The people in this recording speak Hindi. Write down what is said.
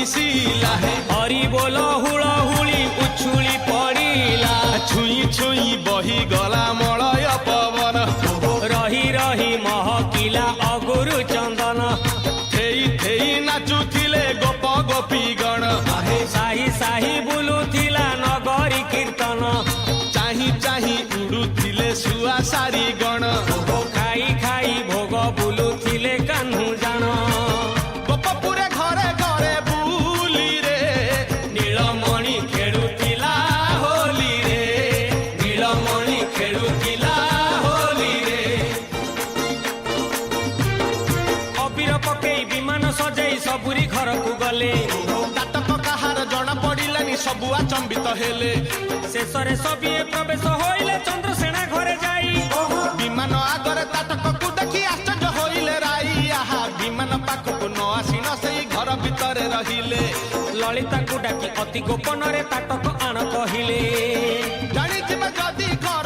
मिशिला हरि बोल हुलहुली उछुली पड़िला छुई छुई बही गला मलय पवन रही रही महकिला अगुरु चंदन थेई थेई नाचुथिले गोप गोपी गण साही साही बुलुथिला नगरी कीर्तन चाही चाही उड़ुथिले सुआ सारी गण खाई खाई भोग बुलुथिले कान्हू जान गोपपुरे घरे घरे बुली रे नीलमणि खेलुथिला होली रे नीलमणि खेलुथिला होली रे अबीर पकेई विमान सजाई सबुरी घर को गले ताटक काहार जଣା पड़िलानी सबु आचंबित हेले शेषरे सबिए प्रवेश होइले चंद्रसेना घरे जाई विमान आगरे ताटक को देखि आश्चर्य होइले राई आहा विमान पाखको न आसी न सेई घर भितरे रहिले ललिता को डाकी अति गोपन रे ताटक आण कहिले जानी जिबा जदी घर